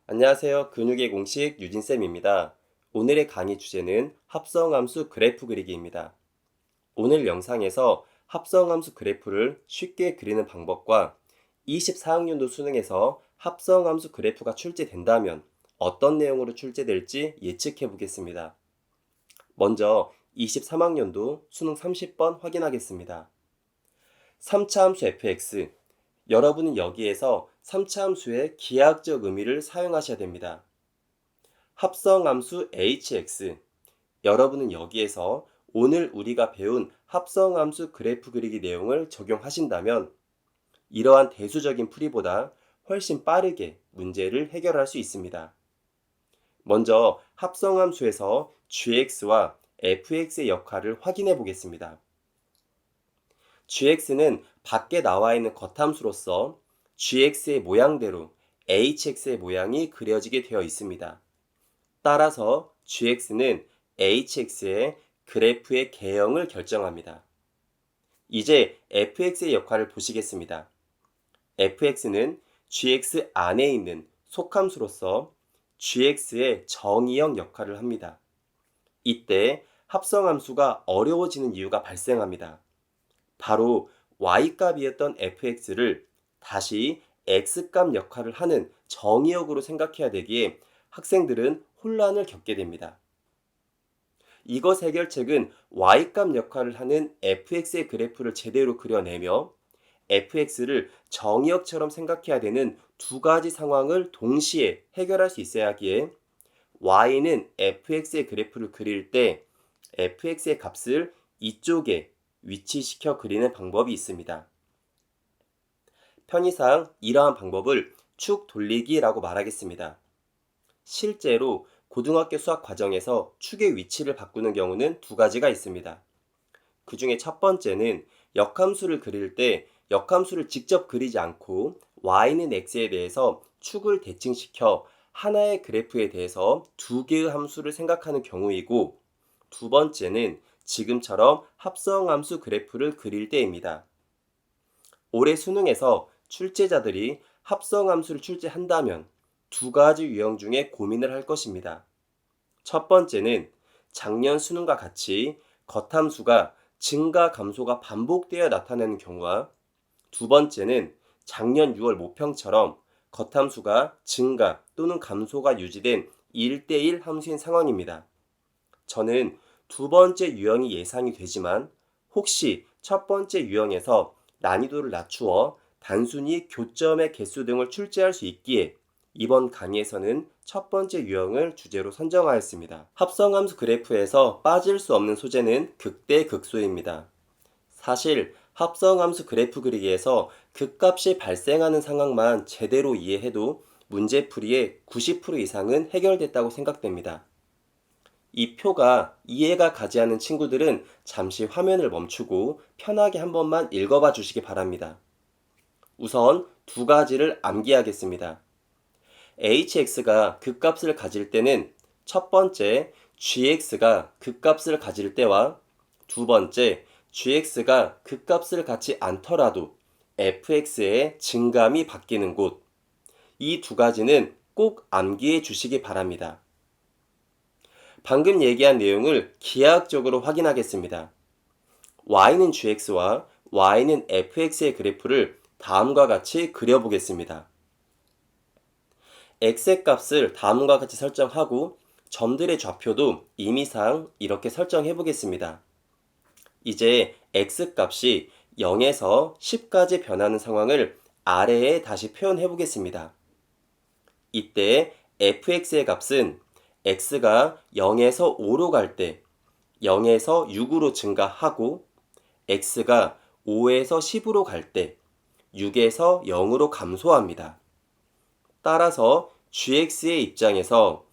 안녕하세요. 근육의 공식 유진쌤입니다. 오늘의 강의 주제는 합성함수 그래프 그리기입니다. 오늘 영상에서 합성함수 그래프를 쉽게 그리는 방법과 24학년도 수능에서 합성함수 그래프가 출제된다면 어떤 내용으로 출제될지 예측해 보겠습니다. 먼저 23학년도 수능 30번 확인하겠습니다. 3차 함수 fx. 여러분은 여기에서 3차 함수의 기하학적 의미를 사용하셔야 됩니다. 합성함수 hx. 여러분은 여기에서 오늘 우리가 배운 합성함수 그래프 그리기 내용을 적용하신다면 이러한 대수적인 풀이보다 훨씬 빠르게 문제를 해결할 수 있습니다. 먼저 합성함수에서 gx와 fx의 역할을 확인해 보겠습니다. gx는 밖에 나와 있는 겉함수로서 gx의 모양대로 hx의 모양이 그려지게 되어 있습니다. 따라서 gx는 hx의 그래프의 개형을 결정합니다. 이제 fx의 역할을 보시겠습니다. fx는 gx 안에 있는 속함수로서 gx의 정의형 역할을 합니다. 이때 합성함수가 어려워지는 이유가 발생합니다. 바로 y값이었던 fx를 다시 x값 역할을 하는 정의역으로 생각해야 되기에 학생들은 혼란을 겪게 됩니다. 이것 해결책은 y값 역할을 하는 fx의 그래프를 제대로 그려내며 fx를 정의역처럼 생각해야 되는 두 가지 상황을 동시에 해결할 수 있어야 하기에 y는 fx의 그래프를 그릴 때 fx의 값을 이쪽에 위치시켜 그리는 방법이 있습니다. 편의상 이러한 방법을 축 돌리기라고 말하겠습니다. 실제로 고등학교 수학 과정에서 축의 위치를 바꾸는 경우는 두 가지가 있습니다. 그 중에 첫 번째는 역함수를 그릴 때 역함수를 직접 그리지 않고 y는 x에 대해서 축을 대칭시켜 하나의 그래프에 대해서 두 개의 함수를 생각하는 경우이고, 두 번째는 지금처럼 합성함수 그래프를 그릴 때입니다. 올해 수능에서 출제자들이 합성함수를 출제한다면 두 가지 유형 중에 고민을 할 것입니다. 첫 번째는 작년 수능과 같이 겉함수가 증가 감소가 반복되어 나타나는 경우와, 두 번째는 작년 6월 모평처럼 겉함수가 증가 또는 감소가 유지된 1대1 함수인 상황입니다. 저는 두 번째 유형이 예상이 되지만 혹시 첫 번째 유형에서 난이도를 낮추어 단순히 교점의 개수 등을 출제할 수 있기에 이번 강의에서는 첫 번째 유형을 주제로 선정하였습니다. 합성함수 그래프에서 빠질 수 없는 소재는 극대극소입니다. 사실 합성함수 그래프 그리기에서 극값이 발생하는 상황만 제대로 이해해도 문제풀이의 90% 이상은 해결됐다고 생각됩니다. 이 표가 이해가 가지 않는 친구들은 잠시 화면을 멈추고 편하게 한 번만 읽어봐 주시기 바랍니다. 우선 두 가지를 암기하겠습니다. hx가 극값을 가질 때는 첫 번째 gx가 극값을 가질 때와 두 번째 gx가 극값을 갖지 않더라도 fx의 증감이 바뀌는 곳, 이 두 가지는 꼭 암기해 주시기 바랍니다. 방금 얘기한 내용을 기하학적으로 확인하겠습니다. y는 gx와 y는 fx의 그래프를 다음과 같이 그려보겠습니다. x의 값을 다음과 같이 설정하고 점들의 좌표도 임의상 이렇게 설정해 보겠습니다. 이제 x값이 0에서 10까지 변하는 상황을 아래에 다시 표현해 보겠습니다. 이때 fx의 값은 x가 0에서 5로 갈 때 0에서 6으로 증가하고 x가 5에서 10으로 갈 때 6에서 0으로 감소합니다. 따라서 gx의 입장에서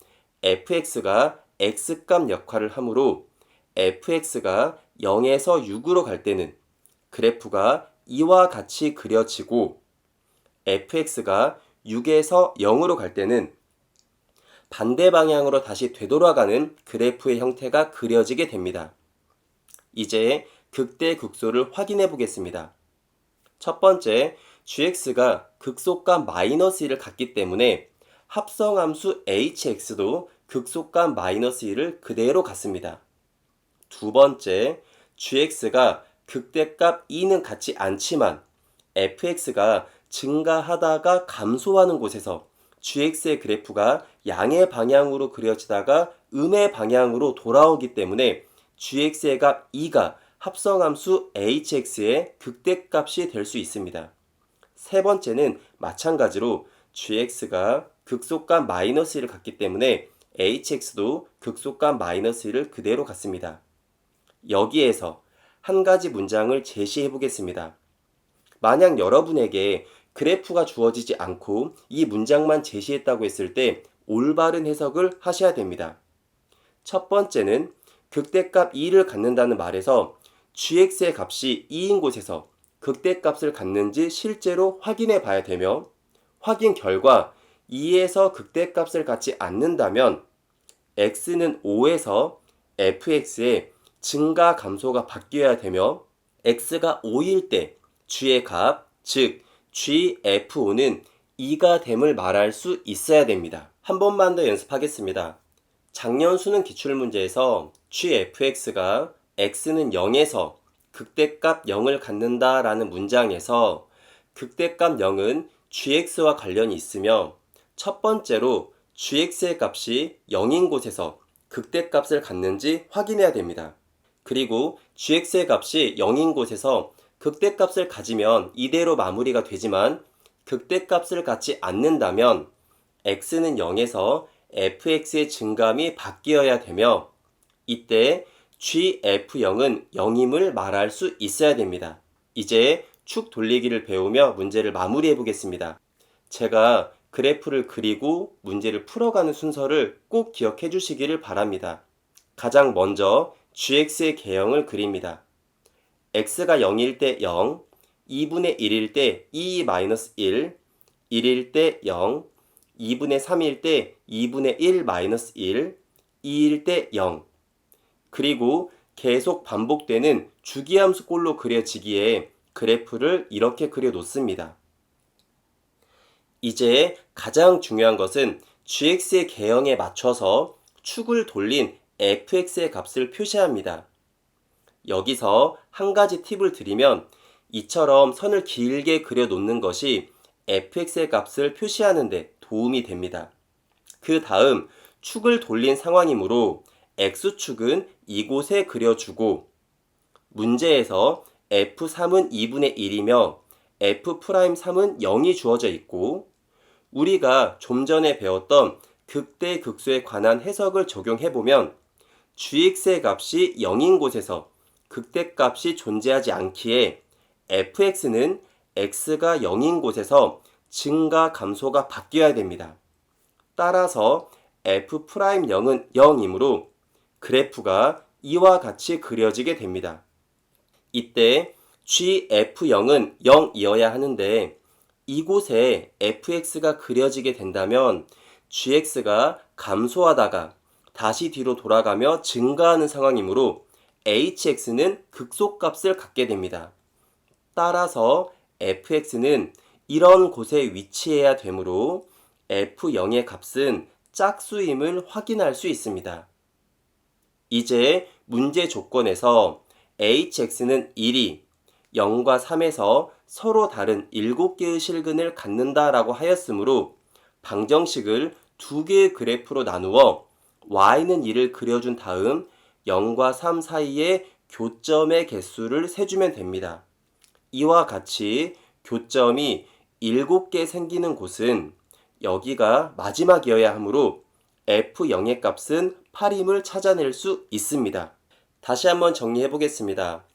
fx가 x값 역할을 하므로 fx가 0에서 6으로 갈 때는 그래프가 이와 같이 그려지고 fx가 6에서 0으로 갈 때는 반대 방향으로 다시 되돌아가는 그래프의 형태가 그려지게 됩니다. 이제 극대극소를 확인해 보겠습니다. 첫 번째, gx가 극소값 마이너스 1을 갖기 때문에 합성함수 hx도 극속감 마이너스 1을 그대로 갖습니다. 두 번째, gx가 극대값 2는 같지 않지만 fx가 증가하다가 감소하는 곳에서 gx의 그래프가 양의 방향으로 그려지다가 음의 방향으로 돌아오기 때문에 gx의 값 2가 합성함수 hx의 극대값이 될 수 있습니다. 세 번째는 마찬가지로 gx가 극속감 마이너스 1을 갖기 때문에 hx도 극속감 마이너스 1을 그대로 갖습니다. 여기에서 한 가지 문장을 제시해 보겠습니다. 만약 여러분에게 그래프가 주어지지 않고 이 문장만 제시했다고 했을 때 올바른 해석을 하셔야 됩니다. 첫 번째는 극대값 2를 갖는다는 말에서 gx의 값이 2인 곳에서 극대값을 갖는지 실제로 확인해 봐야 되며, 확인 결과 2에서 극대값을 갖지 않는다면 x는 5에서 fx의 증가 감소가 바뀌어야 되며, x가 5일 때 g의 값, 즉 gf5는 2가 됨을 말할 수 있어야 됩니다. 한 번만 더 연습하겠습니다. 작년 수능 기출문제에서 gfx가 x는 0에서 극대값 0을 갖는다 라는 문장에서 극대값 0은 gx와 관련이 있으며, 첫 번째로 gx의 값이 0인 곳에서 극대값을 갖는지 확인해야 됩니다. 그리고 gx의 값이 0인 곳에서 극대값을 가지면 이대로 마무리가 되지만 극대값을 갖지 않는다면 x는 0에서 fx의 증감이 바뀌어야 되며, 이때 gf0은 0임을 말할 수 있어야 됩니다. 이제 축 돌리기를 배우며 문제를 마무리해 보겠습니다. 제가 그래프를 그리고 문제를 풀어가는 순서를 꼭 기억해 주시기를 바랍니다. 가장 먼저 gx의 개형을 그립니다. x가 0일 때 0, 2분의 1일 때 2-1, 1일 때 0, 2분의 3일 때 2분의 1-1, 2일 때 0. 그리고 계속 반복되는 주기함수꼴로 그려지기에 그래프를 이렇게 그려 놓습니다. 이제 가장 중요한 것은 gx의 개형에 맞춰서 축을 돌린 fx의 값을 표시합니다. 여기서 한 가지 팁을 드리면, 이처럼 선을 길게 그려 놓는 것이 fx의 값을 표시하는 데 도움이 됩니다. 그 다음 축을 돌린 상황이므로 x축은 이곳에 그려주고, 문제에서 f3은 2분의 1이며 f'3은 0이 주어져 있고, 우리가 좀 전에 배웠던 극대극소에 관한 해석을 적용해보면 gx의 값이 0인 곳에서 극대값이 존재하지 않기에 fx는 x가 0인 곳에서 증가 감소가 바뀌어야 됩니다. 따라서 f'0은 0이므로 그래프가 이와 같이 그려지게 됩니다. 이때 gf0은 0이어야 하는데 이곳에 fx가 그려지게 된다면 gx가 감소하다가 다시 뒤로 돌아가며 증가하는 상황이므로 hx는 극소값을 갖게 됩니다. 따라서 fx는 이런 곳에 위치해야 되므로 f0의 값은 짝수임을 확인할 수 있습니다. 이제 문제 조건에서 hx는 1이 0과 3에서 서로 다른 7개의 실근을 갖는다라고 하였으므로 방정식을 2개의 그래프로 나누어 y는 2를 그려준 다음 0과 3 사이의 교점의 개수를 세주면 됩니다. 이와 같이 교점이 7개 생기는 곳은 여기가 마지막이어야 하므로 f0의 값은 8임을 찾아낼 수 있습니다. 다시 한번 정리해 보겠습니다.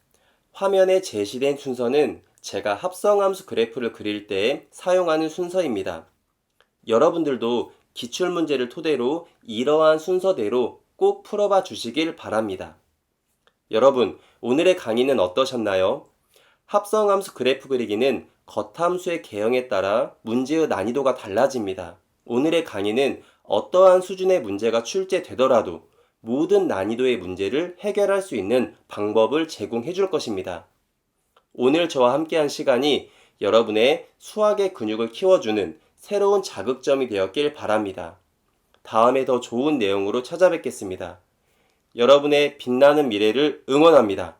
화면에 제시된 순서는 제가 합성함수 그래프를 그릴 때 사용하는 순서입니다. 여러분들도 기출문제를 토대로 이러한 순서대로 꼭 풀어봐 주시길 바랍니다. 여러분, 오늘의 강의는 어떠셨나요? 합성함수 그래프 그리기는 겉함수의 개형에 따라 문제의 난이도가 달라집니다. 오늘의 강의는 어떠한 수준의 문제가 출제되더라도 모든 난이도의 문제를 해결할 수 있는 방법을 제공해 줄 것입니다. 오늘 저와 함께한 시간이 여러분의 수학의 근육을 키워주는 새로운 자극점이 되었길 바랍니다. 다음에 더 좋은 내용으로 찾아뵙겠습니다. 여러분의 빛나는 미래를 응원합니다.